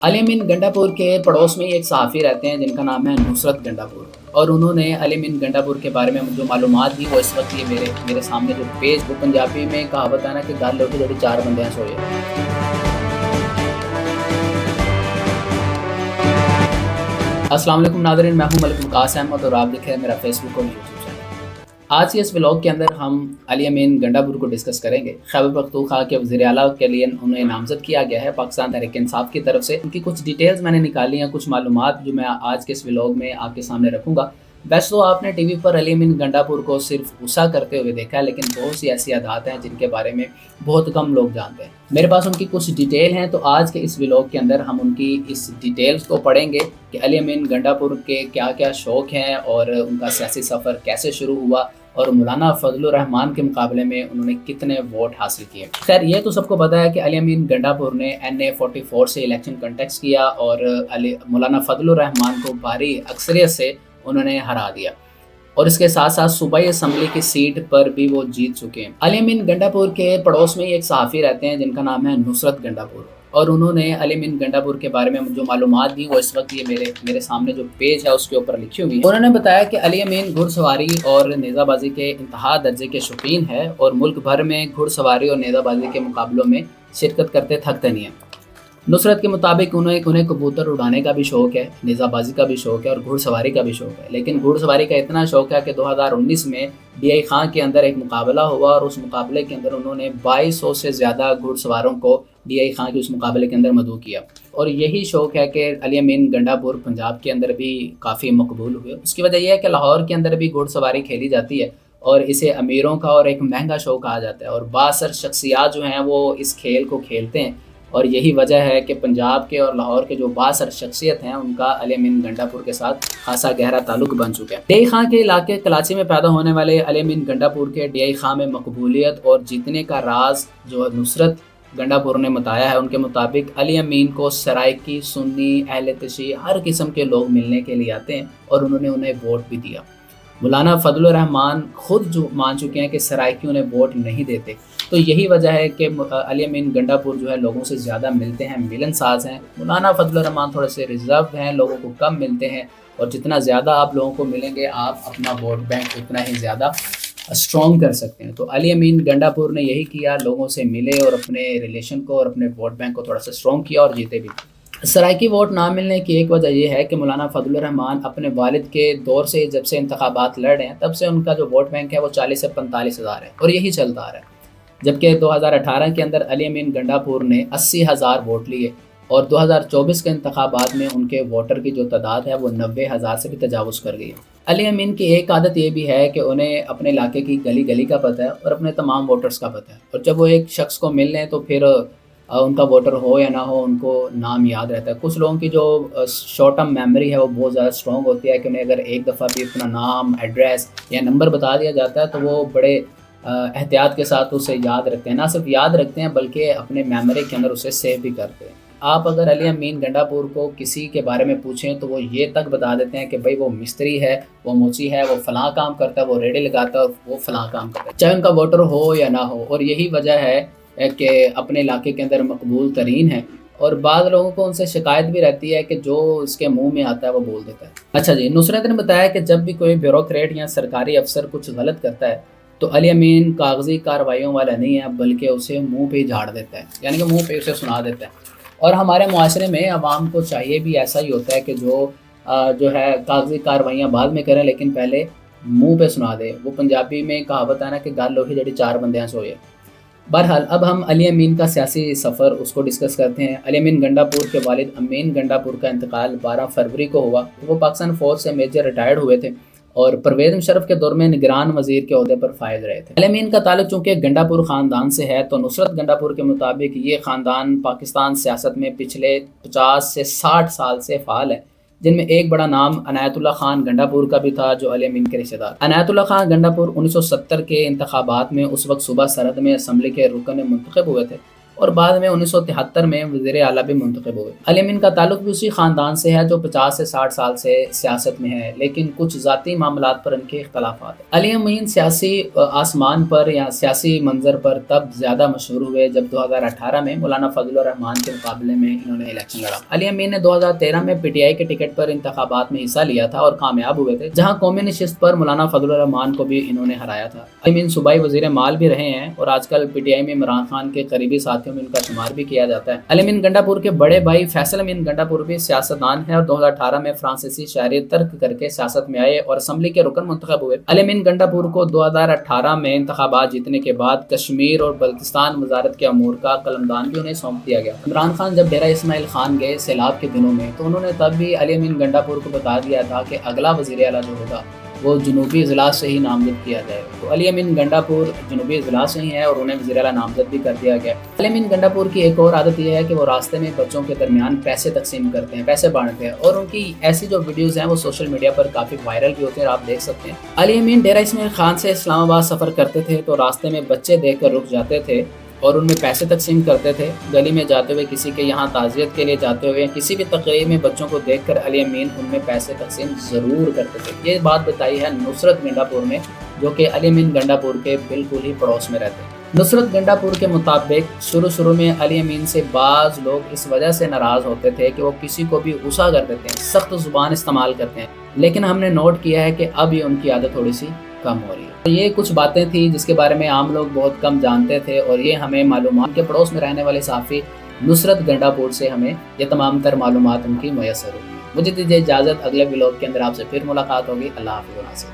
अली अमीन गंडापुर के पड़ोस में ही एक सहाफ़ी रहते हैं जिनका नाम है नुसरत गंडापुर। और उन्होंने अली अमीन गंडापुर के बारे में जो मालूमात दी वो इस वक्त ये मेरे सामने जो पेज, वो पंजाबी में कहावत है ना कि गल उठी जड़ी चार बंदे सोए। अस्सलाम वालेकुम नाज़रीन, मैं हूं मलिक वकास अहमद और आप देख रहे हैं मेरा फेसबुक और यूट्यूब चैनल। आज के इस व्लॉग के अंदर हम अली अमीन गंडापुर को डिस्कस करेंगे। खैबर पख्तूनख्वा के वज़ीर आला के लिए उन्हें नामज़द किया गया है पाकिस्तान तहरीक इंसाफ की तरफ से। उनकी कुछ डिटेल्स मैंने निकाली हैं, कुछ मालूमात जो मैं आज के इस व्लॉग में आपके सामने रखूँगा। वैसे तो आपने टीवी पर अली अमीन गंडापुर को सिर्फ गुस्सा करते हुए देखा है, लेकिन बहुत सी ऐसी अदात हैं जिनके बारे में बहुत कम लोग जानते हैं। मेरे पास उनकी कुछ डिटेल हैं, तो आज के इस व्लॉग के अंदर हम उनकी इस डिटेल्स को पढ़ेंगे कि अली अमीन गंडापुर के क्या क्या शौक़ हैं और उनका सियासी सफ़र कैसे शुरू हुआ और मौलाना फजलुर रहमान के मुकाबले में उन्होंने कितने वोट हासिल किए। खैर, ये तो सबको पता है कि अली अमीन गंडापुर ने NA 44 से इलेक्शन कंटेस्ट किया और मौलाना फजलुर रहमान को भारी अक्सरियत से उन्होंने हरा दिया और इसके साथ साथ सूबाई असम्बली की सीट पर भी वो जीत चुके हैं। अली अमीन गंडापुर के पड़ोस में ही एक सहाफ़ी रहते हैं जिनका नाम है नुसरत गंडापुर। और उन्होंने अली अमीन गंडापुर के बारे में जो मालूमात दी वो इस वक्त ये मेरे सामने जो पेज है उसके ऊपर लिखी हुई है। उन्होंने बताया कि अली अमीन घुड़सवारी और नेज़ाबाजी के इंतहा दर्जे के शौकीन है और मुल्क भर में घुड़सवारी और नेज़ाबाजी के मुकाबलों में शिरकत करते थकते नहीं हैं। नुसरत के मुताबिक उन्हें कबूतर उड़ाने का भी शौक़ है, नेज़ाबाजी का भी शौक़ है और घुड़सवारी का भी शौक़ है। लेकिन घुड़सवारी का इतना शौक़ है कि 2019 में DI खां के अंदर एक मुकाबला हुआ और उस मुकाबले के अंदर उन्होंने 2200 से ज़्यादा घुड़सवारों को DI खां के उस मुकाबले के अंदर मदऊ किया। और यही शौक़ है कि अली अमीन गंडापुर पंजाब के अंदर भी काफ़ी मकबूल हुए। उसकी वजह यह है कि लाहौर के अंदर भी घुड़सवारी खेली जाती है और इसे अमीरों का और एक महंगा शौक़ कहा जाता है और बासर शख्सियात जो हैं वो इस खेल को खेलते हैं। और यही वजह है कि पंजाब के और लाहौर के जो बासर शख्सियत हैं उनका अली अमीन गंडापुर के साथ खासा गहरा ताल्लुक बन चुका है। DI खां के इलाके कराची में पैदा होने वाले अली अमीन गंडापुर के DI खां में मकबूलियत और जीतने का राज जो नुसरत गंडापुर ने बताया है, उनके मुताबिक अली अमीन को सराइकी, सुन्नी, अहले तशी हर किस्म के लोग मिलने के लिए आते हैं और उन्होंने उन्हें वोट भी दिया। मौलाना फजलुर रहमान खुद जो मान चुके हैं कि सराइकी उन्हें वोट नहीं देते। तो यही वजह है कि अली अमीन गंडापुर जो है लोगों से ज़्यादा मिलते हैं, मिलनसाज हैं। मौलाना फजलुर रहमान थोड़े से रिजर्व हैं, लोगों को कम मिलते हैं और जितना ज़्यादा आप लोगों को मिलेंगे आप अपना वोट बैंक उतना ही ज़्यादा स्ट्रॉन्ग कर सकते हैं। तो अली अमीन गंडापुर ने यही किया, लोगों से मिले और अपने रिलेशन को और अपने वोट बैंक को थोड़ा सा स्ट्रॉन्ग किया और जीते भी। सराइकी वोट ना मिलने की एक वजह यह है कि मौलाना फजलुर रहमान अपने वालिद के दौर से जब से इंतखाबात लड़ रहे हैं तब से उनका जो वोट बैंक है वो 40 से 45 हज़ार है और यही चलता आ रहा है। जबकि 2018 के अंदर अली अमीन गंडापुर ने 80,000 वोट लिए और 2024 के इंतखाबात में उनके वोटर की जो तादाद है वो 90,000 से भी तजावुज़ कर गई है। अली अमीन की एक आदत ये भी है कि उन्हें अपने इलाके की गली गली का पता है और अपने तमाम वोटर्स का पता है और जब वो एक शख्स को मिल लें तो फिर उनका वोटर हो या ना हो उनको नाम याद रहता है। कुछ लोगों की जो शॉर्ट टर्म मेमोरी है वो बहुत ज़्यादा स्ट्रॉन्ग होती है कि उन्हें अगर एक दफ़ा भी अपना नाम, एड्रेस या नंबर बता दिया जाता है तो वो बड़े एहतियात के साथ उसे याद रखते हैं। ना सिर्फ याद रखते हैं बल्कि अपने मेमोरी के अंदर उसे सेव भी करते हैं। आप अगर अली अमीन गंडापुर को किसी के बारे में पूछें तो वो ये तक बता देते हैं कि भाई वो मिस्त्री है, वो मोची है, वो फ़लाँ काम करता है, वो रेडी लगाता है, वो फ़लाँ काम करता है, चाहे उनका वोटर हो या ना हो। और यही वजह है कि अपने इलाके के अंदर मकबूल तरीन है और बाद लोगों को उनसे शिकायत भी रहती है कि जो इसके मुंह में आता है वो बोल देता है। अच्छा जी, नुसरत ने बताया कि जब भी कोई ब्यूरोक्रेट या सरकारी अफसर कुछ गलत करता है तो अली अमीन कागजी कार्रवाइयों वाला नहीं है बल्कि उसे मुंह पे ही झाड़ देता है, यानी कि मुंह पे उसे सुना देता है। और हमारे मुआशरे में अवाम को चाहिए भी ऐसा ही होता है कि जो है कागजी कार्रवाइयाँ बाद में करें लेकिन पहले मुँह पे सुना दे। वो पंजाबी में कहावत है ना कि गल उठी जड़ी चार बंदे सोए। बहरहाल अब हम अली अमीन का सियासी सफ़र उसको डिस्कस करते हैं। अली अमीन गंडापुर के वालिद अमीन गंडापुर का इंतकाल 12 फरवरी को हुआ। वो पाकिस्तान फ़ौज से मेजर रिटायर्ड हुए थे और परवेज़ मुशर्रफ के दौर में निगरान वज़ीर के ओहदे पर फायज रहे थे। अली अमीन का ताल्लुक चूँकि गंडापुर ख़ानदान से है तो नुसरत गंडापुर के मुताबिक ये ख़ानदान पाकिस्तान सियासत में पिछले 50 से 60 साल से फ़ाल है, जिनमें एक बड़ा नाम अनायतुल्लाह खान गंडापुर का भी था जो अली अमीन के रिश्तेदार। अनायतुल्लाह खान गंडापुर 1970 के इंतखाबात में उस वक्त सूबा सरहद में असम्बली के रुकन मुंतखब हुए थे اور بعد میں 1973 میں وزیر اعلیٰ بھی منتخب ہوئے۔ علی امین کا تعلق بھی اسی خاندان سے ہے جو 50 سے 60 سال سے سیاست میں ہے، لیکن کچھ ذاتی معاملات پر ان کے اختلافات ہیں۔ علی امین سیاسی آسمان پر یا سیاسی منظر پر تب زیادہ مشہور ہوئے جب 2018 میں مولانا فضل الرحمان کے مقابلے میں انہوں نے الیکشن لڑا۔ علی امین نے 2013 میں پی ٹی آئی کے ٹکٹ پر انتخابات میں حصہ لیا تھا اور کامیاب ہوئے تھے، جہاں قومی نشست پر مولانا فضل الرحمان کو بھی انہوں نے ہرایا تھا۔ علی امین صوبائی وزیر مال بھی رہے ہیں اور آج کل پی ٹی آئی میں عمران خان کے قریبی ساتھیوں میں ان کا شمار بھی کیا جاتا ہے۔ علی امین گنڈا پور کے بڑے بھائی فیصل امین گنڈا پور بھی سیاستدان ہیں اور 2018 میں فرانسیسی شہریت ترک کر کے سیاست میں آئے اور اسمبلی کے رکن منتخب ہوئے۔ علی امین گنڈا پور کو 2018 میں انتخابات جیتنے کے بعد کشمیر اور بلتستان وزارت کے امور کا قلمدان بھی انہیں سونپ دیا گیا۔ عمران خان جب ڈیرہ اسماعیل خان گئے سیلاب کے دنوں میں تو انہوں نے تب بھی علی امین گنڈا پور کو بتا دیا تھا کہ اگلا وزیر اعلیٰ جو ہوگا وہ جنوبی اضلاع سے ہی نامزد کیا جائے گا۔ تو علی امین گنڈا پور جنوبی اضلاع سے ہی ہے اور انہیں وزیر اعلیٰ نامزد بھی کر دیا گیا۔ علی امین گنڈا پور کی ایک اور عادت یہ ہے کہ وہ راستے میں بچوں کے درمیان پیسے تقسیم کرتے ہیں، پیسے بانٹتے ہیں، اور ان کی ایسی جو ویڈیوز ہیں وہ سوشل میڈیا پر کافی وائرل بھی ہوتے ہیں اور آپ دیکھ سکتے ہیں۔ علی امین ڈیرہ اسماعیل خان سے اسلام آباد سفر کرتے تھے تو راستے میں بچے دیکھ کر رک جاتے تھے اور ان میں پیسے تقسیم کرتے تھے۔ گلی میں جاتے ہوئے، کسی کے یہاں تعزیت کے لیے جاتے ہوئے، کسی بھی تقریب میں بچوں کو دیکھ کر علی امین ان میں پیسے تقسیم ضرور کرتے تھے۔ یہ بات بتائی ہے نصرت گنڈا پور نے، جو کہ علی امین گنڈا پور کے بالکل ہی پڑوس میں رہتے ہیں۔ نصرت گنڈا پور کے مطابق شروع میں علی امین سے بعض لوگ اس وجہ سے ناراض ہوتے تھے کہ وہ کسی کو بھی غصہ کر دیتے ہیں، سخت زبان استعمال کرتے ہیں، لیکن ہم نے نوٹ کیا ہے کہ اب یہ ان کی عادت تھوڑی سی کم ہو رہی ہے۔ یہ کچھ باتیں تھیں جس کے بارے میں عام لوگ بہت کم جانتے تھے اور یہ ہمیں معلومات کے پڑوس میں رہنے والے صحافی نصرت گنڈا پور سے ہمیں یہ تمام تر معلومات ان کی میسر ہوئی۔ مجھے دیجیے اجازت، اگلے ولاگ کے اندر آپ سے پھر ملاقات ہوگی۔ اللہ حافظ۔